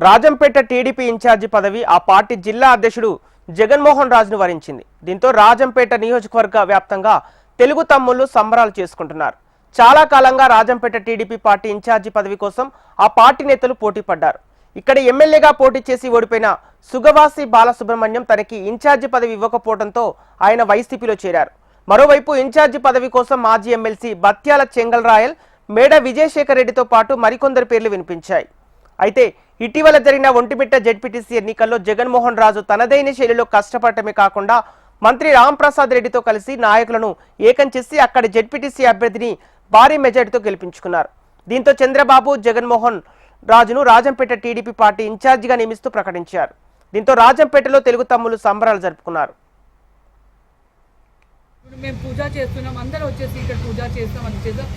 Rajampet TDP incharge పదవి ఆ party జిల్లా అధ్యక్షుడు జగన్మోహన్ రాజును వరించింది. దీంతో రాజంపేట నియోజకవర్గ వ్యాప్తంగా తెలుగు తమ్ముళ్లు సంబరాలు చేసుకుంటున్నారు. చాలా కాలంగా రాజంపేట టీడీపీ పార్టీ ఇన్ఛార్జి పదవి కోసం ఆ పార్టీ నేతలు పోటీ పడ్డారు. ఇక్కడ ఎమ్మెల్యేగా పోటీ చేసి ఓడిపోయిన సుగవాసి బాలసుబ్రహ్మణ్యం తనకి ఇన్ఛార్జి పదవి ఇవ్వకపోవడంతో ఆయన వైసీపీలో చేరారు. మరోవైపు ఇన్ఛార్జి పదవి కోసం మాజీ ఎమ్మెల్సీ బత్యాల చెంగల్ రాయల్, మేడ విజయశేఖర్ రెడ్డితో పాటు మరికొందరు పేర్లు వినిపించాయి. అయితే ఇటీవల జరిగిన ఒంటిమిట్ట జెడ్పీటీసీ ఎన్నికల్లో జగన్మోహన్ రాజు తనదైన శైలిలో కష్టపడటమే కాకుండా మంత్రి రాంప్రసాద్ రెడ్డితో కలిసి నాయకులను ఏకం చేసి అక్కడి జెడ్పీటీసీ అభ్యర్థిని భారీ మెజార్టీతో గెలిపించుకున్నారు. దీంతో చంద్రబాబు జగన్మోహన్ రాజును రాజంపేట టీడీపీ పార్టీ ఇన్ఛార్జిగా నియమిస్తూ ప్రకటించారు. దీంతో రాజంపేటలో తెలుగు తమ్ముళ్లు సంబరాలు జరుపుకున్నారు. మేము పూజ చేస్తున్నాం, అందరూ వచ్చేసి ఇక్కడ పూజ చేస్తాం, అది చేస్తాం.